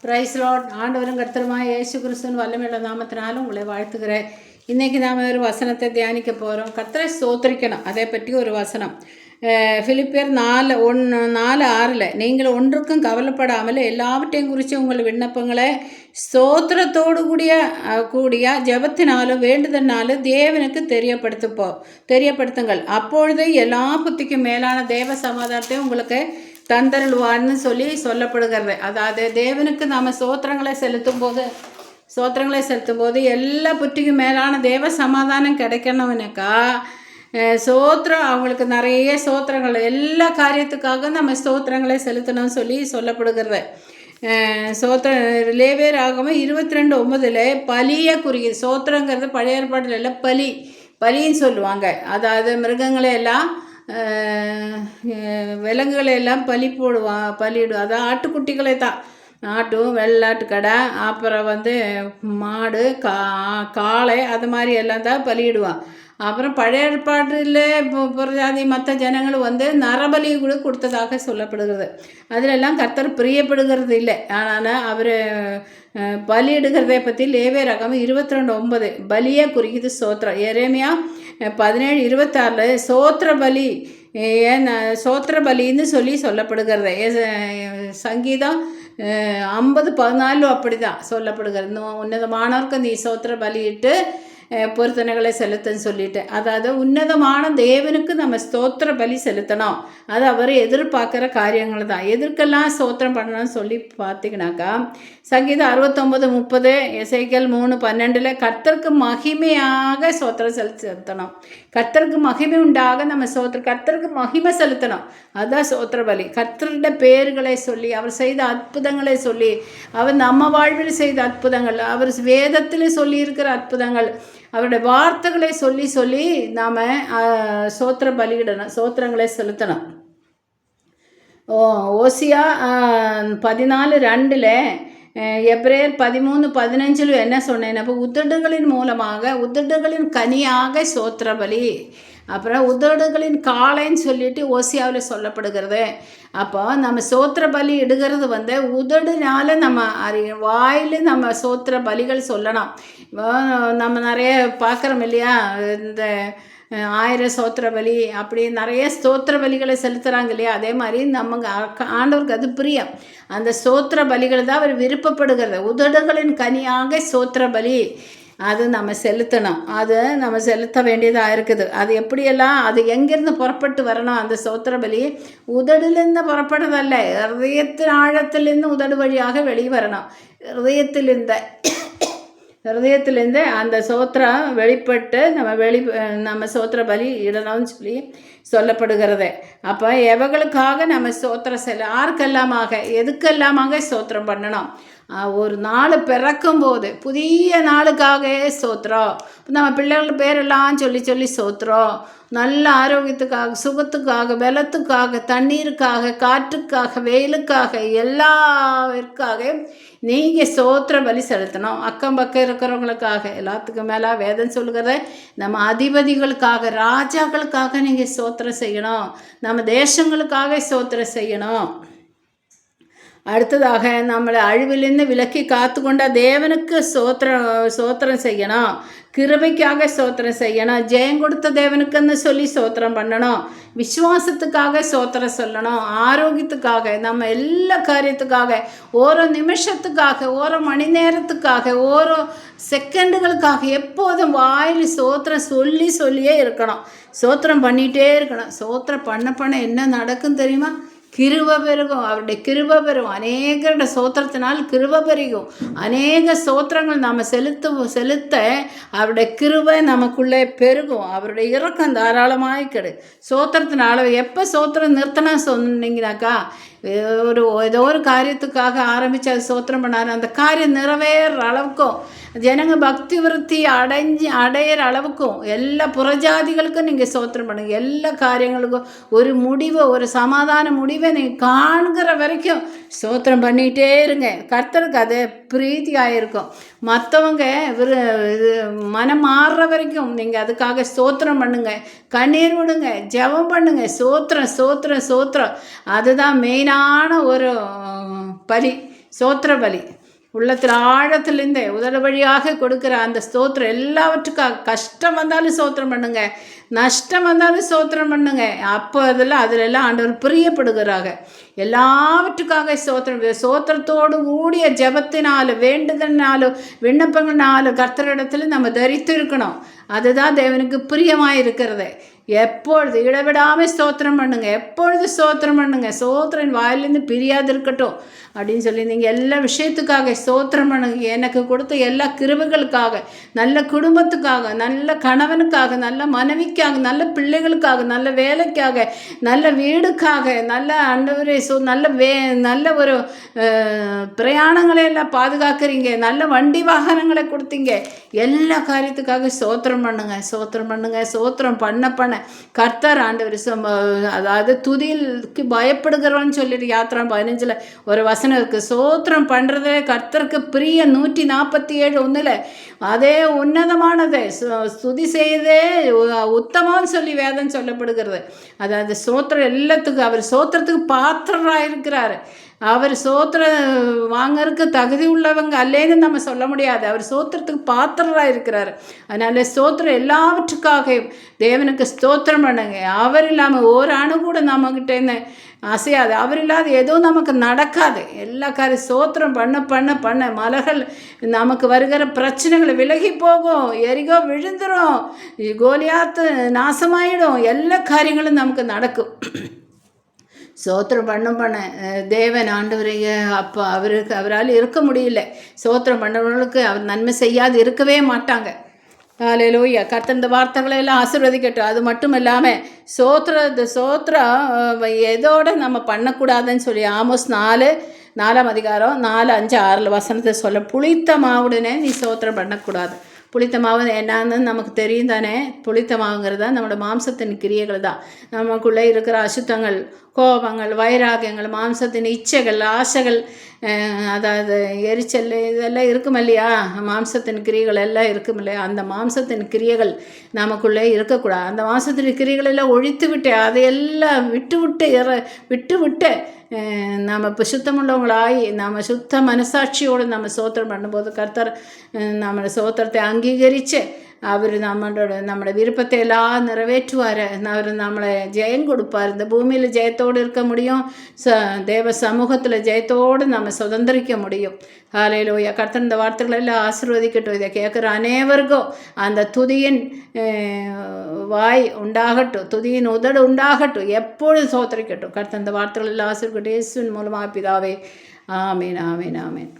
Price Lord. ஆண்டவரும் கர்த்தருமாய் இயேசு கிறிஸ்துவின் வல்லமையுள்ள நாமத்தினாலும் உங்களை வாழ்த்துகிறேன். இன்றைக்கி நாம் ஒரு வசனத்தை தியானிக்க போகிறோம். கர்த்தரை ஸ்தோத்திரிக்கணும், அதை பற்றி ஒரு வசனம். பிலிப்பியர் 4:6 நீங்கள் ஒன்றுக்கும் கவலைப்படாமல் எல்லாவற்றையும் குறித்து உங்கள் விண்ணப்பங்களை ஸ்தோத்திரத்தோடு கூடிய ஜெபத்தினாலும் வேண்டுதனாலும் தேவனுக்கு தெரியப்படுத்துங்கள். அப்பொழுது எல்லா புத்திக்கும் மேலான தேவ சமாதானத்தையும் உங்களுக்கு தந்தருள்வான்னு சொல்லப்படுகிறது. அதாவது தேவனுக்கு நாம் சோத்திரங்களை செலுத்தும் போது எல்லா புத்திக்கும் மேலான தேவ சமாதானம் கிடைக்கணும்னாக்கா சோத்திரம் அவங்களுக்கு நிறைய சோத்திரங்கள் எல்லா காரியத்துக்காக நம்ம ஸ்தோத்திரங்களை செலுத்தணும்னு சொல்லப்படுகிறது. லேவியர் ஆகமம் 22:9 பலியை குறிக்குது. சோத்திரங்கிறது பழைய ஏற்பாட்டில் எல்லாம் பலின்னு சொல்லுவாங்க. அதாவது மிருகங்களை எல்லாம் விலங்குகளை எல்லாம் பலியிடும். அதான் ஆட்டுக்குட்டிகளை தான், வெள்ளாட்டு கடை, அப்புறம் மாடு, காளை, அது மாதிரி எல்லாம் தான் பலியிடுவான். அப்புறம் பழைய ஏற்பாட்டில் புறஜாதி மற்ற ஜனங்கள் நரபலி கூட கொடுத்ததாக சொல்லப்படுகிறது. அதிலெல்லாம் கர்த்தர் பிரியப்படுகிறது இல்லை. ஆனால் அவர் பலியிடுகிறதை பற்றி லேவியர் ஆகமம் 22:9 பலியை குறிக்குது சோத்திரம். எரேமியா 17:26 சோத்திர பலின்னு சொல்லப்படுகிறது. சங்கீதம் 50:14 அப்படி தான் சொல்லப்படுகிறது. உன்னதமானவருக்கு நீ சோத்திர பலியிட்டு பொருத்தனைகளை செலுத்துன்னு சொல்லிட்டு, அதாவது உன்னதமான தேவனுக்கு நம்ம ஸ்தோத்திர பலி செலுத்தணும். அது அவர் எதிர்பார்க்குற காரியங்கள் தான். எதற்கெல்லாம் ஸ்தோத்திரம் பண்ணணும்னு சொல்லி பார்த்தீங்கன்னாக்கா சங்கீதம் 69:30 எசேக்கியேல் 3:12 கர்த்தருக்கு மகிமையாக ஸ்தோத்திரம் செலுத்தணும். கர்த்தருக்கு மகிமை உண்டாக நம்ம கர்த்தருக்கு மகிமை செலுத்தணும். அதுதான் ஸ்தோத்திர பலி. கர்த்தருடைய பேர்களை சொல்லி, அவர் செய்த அற்புதங்களை சொல்லி, அவர் நம்ம வாழ்வில் செய்த அற்புதங்கள், அவர் வேதத்தில் சொல்லியிருக்கிற அற்புதங்கள், அவருடைய வார்த்தைகளை சொல்லி நாம் சோத்திர பலியிடணும், சோத்திரங்களை செலுத்தணும். ஓசியா 14:2 எப்ரேயர் 13:15 என்ன சொன்னேன்? அப்போ உதடுகளின் கனியாக சோத்திர பலி, அப்புறம் உதடுகளின் காளைன்னு சொல்லிட்டு ஓசியாவில் சொல்லப்படுகிறது. அப்போ நம்ம சோத்திர பலி இடுகிறது உதடுனால நம்ம வாயில் நம்ம சோத்திர பலிகள் சொல்லணும். நம்ம நிறைய பார்க்குறோம் இல்லையா, இந்த 1000 சோத்திர பலி அப்படி நிறைய ஸ்தோத்திர பலிகளை செலுத்துகிறாங்க இல்லையா. அதே மாதிரி நம்ம ஆண்டவருக்கு அது பிரியம். அந்த சோத்திர பலிகள் தான் அவர் விருப்பப்படுகிறது. உதடுகளின் கனியாக சோத்திர பலி அது நம்ம செலுத்தணும். அது நம்ம செலுத்த வேண்டியதாக இருக்குது. அது எப்படியெல்லாம், அது எங்கேருந்து புறப்பட்டு வரணும்? அந்த சோத்திர பலி உதடுலேருந்து புறப்படுறதல்ல, ஹிருதயத்தின் ஆழத்திலேருந்து உதடு வழியாக வெளியே வரணும். ஹிருதயத்திலேருந்து அந்த சோத்திரம் வெளிப்பட்டு நம்ம சோத்திர பலி இடணும்னு சொல்லப்படுகிறது. அப்போ எவர்களுக்காக நம்ம சோத்திரம் எதுக்கெல்லாமாக சோத்திரம் பண்ணணும்? ஒரு நாள் பிறக்கும்போது புதிய நாளுக்காக சோத்திரம். நம்ம பிள்ளைகள் பேரெல்லாம் சொல்லி சோத்திரம். நல்ல ஆரோக்கியத்துக்காக, சுகத்துக்காக, பலத்துக்காக, தண்ணீருக்காக, காற்றுக்காக, வெயிலுக்காக, எல்லாருக்காக நீங்கள் சோத்திர பலி செலுத்தணும். அக்கம் பக்கம் இருக்கிறவங்களுக்காக, எல்லாத்துக்கும் மேலே வேதம் சொல்லுகிறத நம்ம அதிபதிகளுக்காக, ராஜாக்களுக்காக நீங்கள் சோத்திரம் செய்யணும். நம்ம தேசங்களுக்காக சோத்திரம் செய்யணும். அடுத்ததாக நம்மளை அழிவிலிருந்து விலக்கி காத்து கொண்ட தேவனுக்கு சோத்திரம் செய்யணும். கிருபைக்காக சோத்திரம் செய்யணும். ஜெயம் கொடுத்த தேவனுக்குன்னு சொல்லி சோத்திரம் பண்ணணும். விசுவாசத்துக்காக சோத்திரம் சொல்லணும். ஆரோக்கியத்துக்காக, நம்ம எல்லா காரியத்துக்காக, ஓரோ நிமிஷத்துக்காக, ஓரோ மணி நேரத்துக்காக, ஓரோ செகண்டுகளுக்காக எப்போதும் வாயில் சோத்திரம் சொல்லியே இருக்கணும். சோத்திரம் பண்ணிகிட்டே இருக்கணும். சோத்திரம் பண்ண என்ன நடக்கும் தெரியுமா? கிருபை பெருகும். அவருடைய கிருபை பெருகும். அநேகருடைய சோத்திரத்தினால் கிருபை பெருகும். அநேக சோத்திரங்கள் நாம் செலுத்த அவருடைய கிருபை நமக்குள்ளே பெருகும். அவருடைய இரக்கம் தாராளமாக சோத்திரத்தினால எப்போ சோத்திரம் நிறுத்தணும் சொன்னீங்கன்னாக்கா, ஏதோ ஒரு காரியத்துக்காக ஆரம்பித்து அது சோத்திரம் பண்ணார், அந்த காரியம் நிறைவேற அளவுக்கும், ஜனங்க பக்தி விருத்தி அடையிற அளவுக்கும் எல்லா புறஜாதிகளுக்கும் நீங்கள் சோத்திரம் பண்ணுங்கள். எல்லா காரியங்களுக்கும் ஒரு சமாதான முடிவை நீங்கள் காண்கிற வரைக்கும் சோத்திரம் பண்ணிகிட்டே இருங்க. கர்த்தருக்கு அது பிரீத்தியாக இருக்கும். மற்றவங்க மனம் மாறுற வரைக்கும் நீங்கள் அதுக்காக சோத்திரம் பண்ணுங்க, கண்ணீர் விடுங்க, ஜெபம் பண்ணுங்க. சோத்திரம் அதுதான் மெயினான ஒரு பலி. சோத்திர பலி உள்ளத்தில் ஆழத்திலிருந்தே உதடு வழியாக கொடுக்குற அந்த ஸ்தோத்திரம் எல்லாவற்றுக்காக கஷ்டம் வந்தாலும் சோத்திரம் பண்ணுங்க, நஷ்டம் வந்தாலும் சோத்திரம் பண்ணுங்க. அப்போ அதிலெல்லாம் ஆண்டவர் பிரியப்படுகிறாங்க. எல்லாவற்றுக்காக சோத்திரத்தோடு கூடிய ஜபத்தினாலும் வேண்டுதல்னாலும் விண்ணப்பங்கள்னாலும் கர்த்தரிடத்தில் நம்ம தரித்து இருக்கணும். அதுதான் தேவனுக்கு பிரியமாக இருக்கிறது. எப்பொழுது இடைவிடாமல் ஸ்தோத்திரம் பண்ணுங்க, எப்பொழுது ஸ்தோத்திரம் பண்ணுங்க, ஸ்தோத்திரன் வாயிலிருந்து பிரியாது இருக்கட்டும் அப்படின்னு சொல்லி நீங்கள் எல்லா விஷயத்துக்காக ஸ்தோத்திரம் பண்ணுங்க. எனக்கு கொடுத்த எல்லா கிருபைகளுக்காக, நல்ல குடும்பத்துக்காக, நல்ல கணவனுக்காக, நல்ல மனைவிக்காக, நல்ல பிள்ளைகளுக்காக, நல்ல வேலைக்காக, நல்ல வீடுக்காக, நல்ல ஆண்டவரே நல்ல ஒரு பிரயாணங்களை எல்லாம் பாதுகாக்கிறீங்க, நல்ல வண்டி வாகனங்களை கொடுத்தீங்க. எல்லா காரியத்துக்காக ஸ்தோத்திரம் பண்ணுங்க, ஸ்தோத்திரம் பண்ணுங்க. ஸ்தோத்திரம் பண்ண கர்த்தர் ஆண்டவர் அதாவது துதிக்கு பயப்படுகிறவன்னு சொல்லிட்டு யாத்திரா 15 ஒரு வசனம் இருக்கு. ஸ்தோத்திரம் பண்றதே கர்த்தருக்கு பிரிய 147:1 அதே உன்னதமானது. ஸ்துதி செய்தே உத்தமம்னு சொல்லி வேதம் சொல்லப்படுகிறது. அதாவது ஸ்தோத்திரம் எல்லாத்துக்கும் அவர் ஸ்தோத்திரத்துக்கு பாத்திரராக இருக்கிறாரு. அவர் சோத்திரம் வாங்கறதுக்கு தகுதி உள்ளவங்க அல்லேன்னு நம்ம சொல்ல முடியாது. அவர் சோத்திரத்துக்கு பாத்திரராக இருக்கிறார். அதனால் ஸ்தோத்திரம் எல்லாவற்றுக்காக தேவனுக்கு ஸ்தோத்திரம் பண்ணுங்க. அவர் இல்லாமல் ஒரு அணு கூட நம்மக்கிட்டேருந்து அசையாது. அவர் இல்லாத எதுவும் நமக்கு நடக்காது. எல்லா காரியம் ஸ்தோத்திரம் பண்ண மலைகள் நமக்கு வருகிற பிரச்சனைகள் விலகி போகும், எரிகோ விழுந்துடும், கோலியாத்து நாசமாயிடும், எல்லா காரியங்களும் நமக்கு நடக்கும். சோத்திரம் பண்ண தேவன் ஆண்டவரைய அப்போ அவரால் இருக்க முடியல. சோத்திரம் பண்ணவர்களுக்கு அவர் நன்மை செய்யாது இருக்கவே மாட்டாங்க. ஹல்லேலூயா. கர்த்தர் இந்த வார்த்தைகளை எல்லாம் ஆசீர்வதிக்கட்டும். அது மட்டும் இல்லாமல் சோத்திரம் எதோட நம்ம பண்ணக்கூடாதுன்னு சொல்லி ஆமோஸ் 4:4 4, 5, 6 வசனத்தை சொல்ல, புளித்த மாவுடனே நீ சோத்திரம் பண்ணக்கூடாது. புளித்த மாவு என்னன்னு நமக்கு தெரியும் தானே. புளித்த மாவுங்கிறது தான் நம்மளோட மாம்சத்தின் கிரியைகள் தான். நமக்குள்ளே இருக்கிற அசுத்தங்கள், கோபங்கள், வைராகியங்கள், மாம்சத்தின் இச்சைகள், ஆசைகள், அதாவது எரிச்சல் இதெல்லாம் இருக்கும் இல்லையா. மாம்சத்தின் கிரியைகள் எல்லாம் இருக்கும் இல்லையா. அந்த மாம்சத்தின் கிரியைகள் நமக்குள்ளே இருக்கக்கூடாது. அந்த மாம்சத்தின் கிரியைகள் எல்லாம் ஒழித்து விட்டு அதையெல்லாம் விட்டு நம்ம இப்போ சுத்தமுள்ளவங்களாகி நம்ம சுத்த மனசாட்சியோடு நம்ம சோத்திரம் பண்ணும்போது கர்த்தர் நம்ம சோத்திரத்தை அங்கீகரித்து அவர் நம்மளோட விருப்பத்தை எல்லாம் நிறைவேற்றுவார். அவர் நம்மளை ஜெயம் கொடுப்பார். இந்த பூமியில் ஜெயத்தோடு இருக்க முடியும், தேவ சமூகத்தில் ஜெயத்தோடு நம்ம சுதந்திரிக்க முடியும். ஹல்லேலூயா. கர்த்தர் இந்த வார்த்தைகளை எல்லாம் ஆசீர்வதிக்கட்டும். இதை கேட்குற அனைவருக்கும் அந்த துதியின் வாய் உண்டாகட்டும், துதியின் உதடு உண்டாகட்டும், எப்பொழுதும் சோத்திரிக்கட்டும். கர்த்தர் இந்த வார்த்தைகள் எல்லாம் ஆசீர்வதிக்கட்டும். இயேசுவின் மூலமாக பிதாவே. ஆமீன், ஆமீன், ஆமீன்.